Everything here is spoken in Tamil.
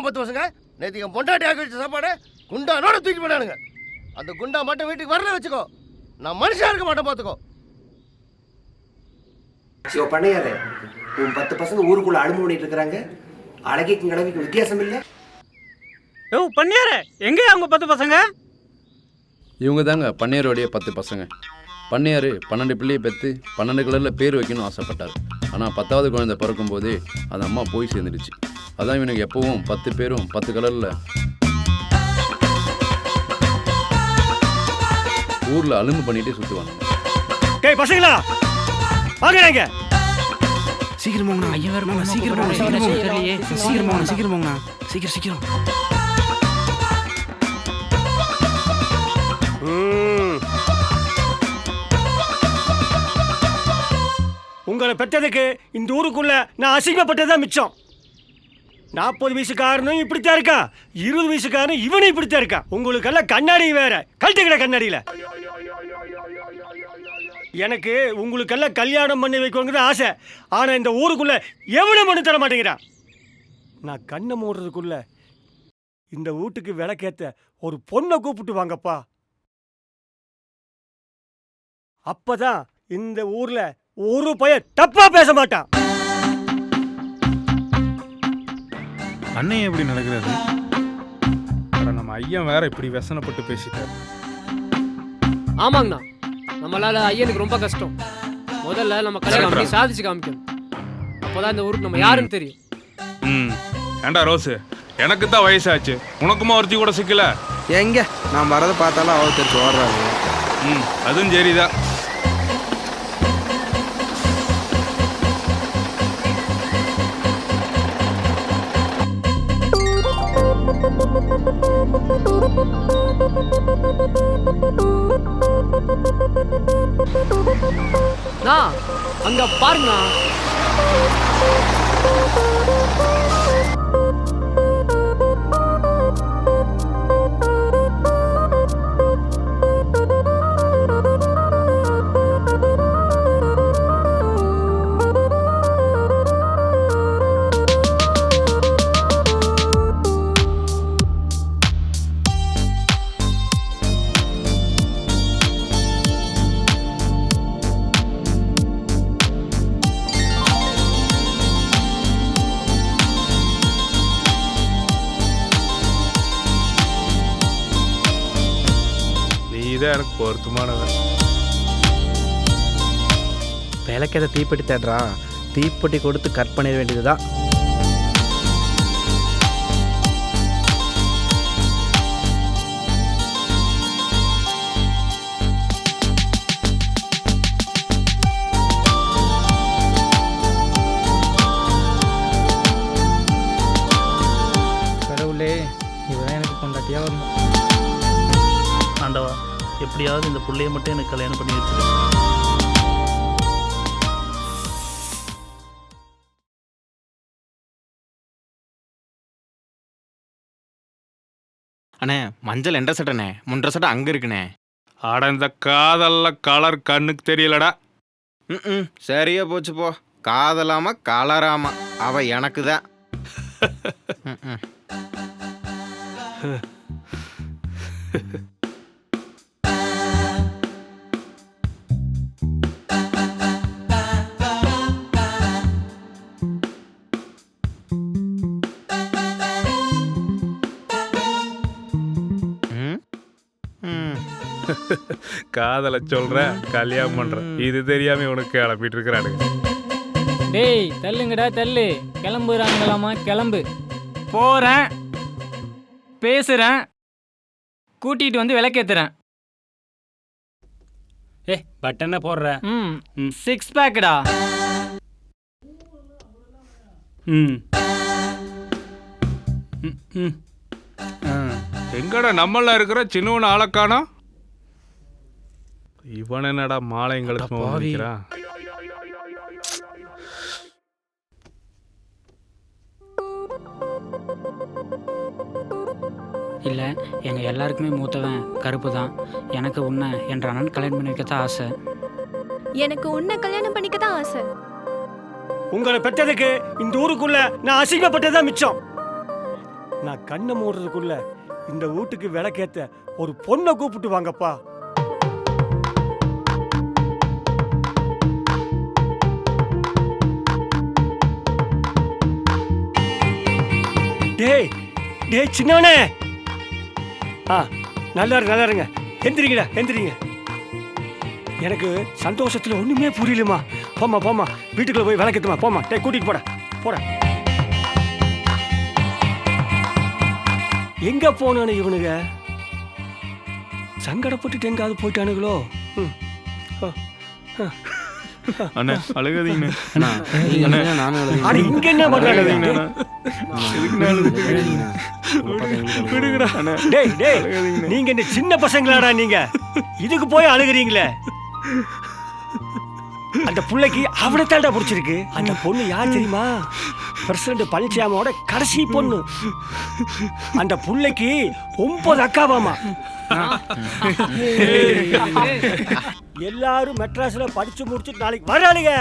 10 பசங்க நேற்று என் பொண்டாட்டி ஆக்கி வச்ச சாப்பாடு குண்டானோட தூக்கி போனானுங்க. அந்த குண்டா மட்டும் வீட்டுக்கு வரல வச்சுக்கோ, நான் மனுஷா இருக்க மாட்டேன் பார்த்துக்கோ. சிவ பண்ணையாரு, உன் 10 பசங்க ஊருக்குள்ள அலும்பு பண்ணிட்டு இருக்கிறாங்க. அழகிக்கும் கிழவிக்கும் வித்தியாசம் இல்லை. யோ பண்ணியாரு, எங்கே அவங்க 10 பசங்க? இவங்க தாங்க பண்ணையாரோடைய 10 பசங்க. பண்ணையார் 12 பிள்ளையை பெற்று 12 கலரில் பேர் வைக்கணும்னு ஆசைப்பட்டார். ஆனால் 10வது குழந்தை பிறக்கும் போதே அந்த அம்மா போய் சேர்ந்துடுச்சு. அதான் இவனுக்கு எப்பவும் 10 பேரும் 10 கலரில் ஊரில் அலும்பு பண்ணிகிட்டே சுற்றுவாங்க. டேய் பசங்களா வாங்க, சீக்கிரம் போங்கண்ணா. ஐயா வேற போங்கண்ணா. சீக்கிரம் போங்க. சீக்கிரம் போங்கண்ணா. சீக்கிரம். உங்களை பெற்றதுக்கு இந்த ஊருக்குள்ள நான் அசிங்கப்பட்டதான் மிச்சம். 40 வயசுக்காரனும் இப்படித்தான் இருக்கான், 20 வயசுக்காரனும் இவனும் இப்படித்தான் இருக்கான். உங்களுக்கெல்லாம் கண்ணாடி வேற, கழட்டுக்கிற கண்ணாடியில. எனக்கு உங்களுக்கெல்லாம் கல்யாணம் பண்ணி வைக்கணுங்கிறது ஆசை. ஆனா இந்த ஊருக்குள்ள எவனும் பண்ணி தர மாட்டேங்கிறான். நான் கண்ணை மூடுறதுக்குள்ள இந்த வீட்டுக்கு விளக்கேத்த ஒரு பொண்ணை கூப்பிட்டு வாங்கப்பா. அப்பதான் இந்த ஊர்ல ஒரு பையன் தப்பா பேச மாட்டான். அண்ணன் எப்படி நடக்கிறது? நம்ம ஐயன் வேற இப்படி व्यसனப்பட்டு பேசிட்டார். ஆமாங்கண்ணா, நம்மளால ஐயனுக்கு ரொம்ப கஷ்டம். முதல்ல நம்ம கல்யாணம் பண்ணி சாதிச்சு காமிக்கணும். அப்போதான் இந்த ஊருக்கு நம்ம யாருன்னு தெரியும். ஏண்டா ரோஸ், எனக்கு தான் வயசாச்சு, உனக்குமா ஒருத்தி கூட சிக்கல? எங்க நான் வரதை பார்த்தாலும் அவள் தெரிச்சு ஓடுறாங்க. அதுவும் சரிதான். அங்க பாருங்க. எனக்கு பொருத்தமானவன். விளக்கதை தீப்பெட்டி தேடுறான், தீப்பெட்டி கொடுத்து கட் பண்ணிட வேண்டியதுதான். கடவுளே, இவன் எனக்கு கொண்டாட்டியா வரணும். ஆண்டவா, எப்படியாவது இந்த பிள்ளைய மட்டும் எனக்கு கல்யாணம் பண்ணி வச்சிரு. அண்ணே, மஞ்சள் என்ற சட்டண்ணே, முன்ற சட்டை அங்க இருக்குண்ணே. ஆட இந்த காதல்ல கலர் கண்ணுக்கு தெரியலடா. சரியா போச்சு போ. காதலாமா கலராமா அவ எனக்கு தான். காதலை சொல்ற, கல்யாணம் பண்ற, இது தெரியாம உனக்கு கிளப்பிட்டு இருக்கிறானுங்க. டேய் தள்ளுங்கடா தள்ளு. கிளம்புறாங்களாமா? கிளம்பு. போறேன், பேசுறேன், கூட்டிட்டு வந்து விளக்கேத்துறேன். பட்டனை போடுற. 6 பேக்கடா. எங்கடா நம்மள இருக்கிற சின்னவன ஆளக்கானா? இவன் என்னடா மாலைங்களுக்கு வைக்கிறான்? இல்லை, எங்கள் எல்லாருக்குமே மூத்தவன் கருப்பு தான். எனக்கு உன்னை என்ற அண்ணன் கல்யாணம் பண்ணி வைக்கத்தான் ஆசை. எனக்கு உன்னை கல்யாணம் பண்ணிக்க தான் ஆசை. உங்களை பெற்றதுக்கு இந்த ஊருக்குள்ள நான் அசிங்கப்பட்டதான் மிச்சம். நான் கண்ணை மூடுறதுக்குள்ள இந்த வீட்டுக்கு விளக்கேத்த ஒரு பொண்ணை கூப்பிட்டு வாங்கப்பா. டேய் டேய் சின்னவனே, நல்லா இருங்க, எந்திரிங்கடா எந்திரிங்க. எனக்கு சந்தோஷத்துல ஒண்ணுமே புரியலமா. போமா வீட்டுக்குள்ள போய் விளக்கேத்துமா. போமா டேய் கூட்டிட்டு போடா. எங்க போனானு இவனுங்க? சங்கடப்பட்டுட்டு எங்காவது போயிட்டானுங்களோ? அண்ணா அழுகாதீங்கண்ணே. அட இங்க என்ன பண்றாங்க? டேய் நீங்க இந்த சின்ன பசங்களாடா நீங்க, இதுக்கு போய் அழுகுறீங்களே? அந்த புள்ளைக்கு அவனைத்தாண்டா பிடிச்சிருக்கு. அந்த பொண்ணு யார் தெரியுமா? பிரசிடண்ட் பழனிசாமியோட கடைசி பொண்ணு. அந்த புள்ளைக்கு 9 அக்காவாமா. எல்லாரும் மெட்ராஸ்ல படிச்சு முடிச்சுட்டு நாளைக்கு வரானுங்க.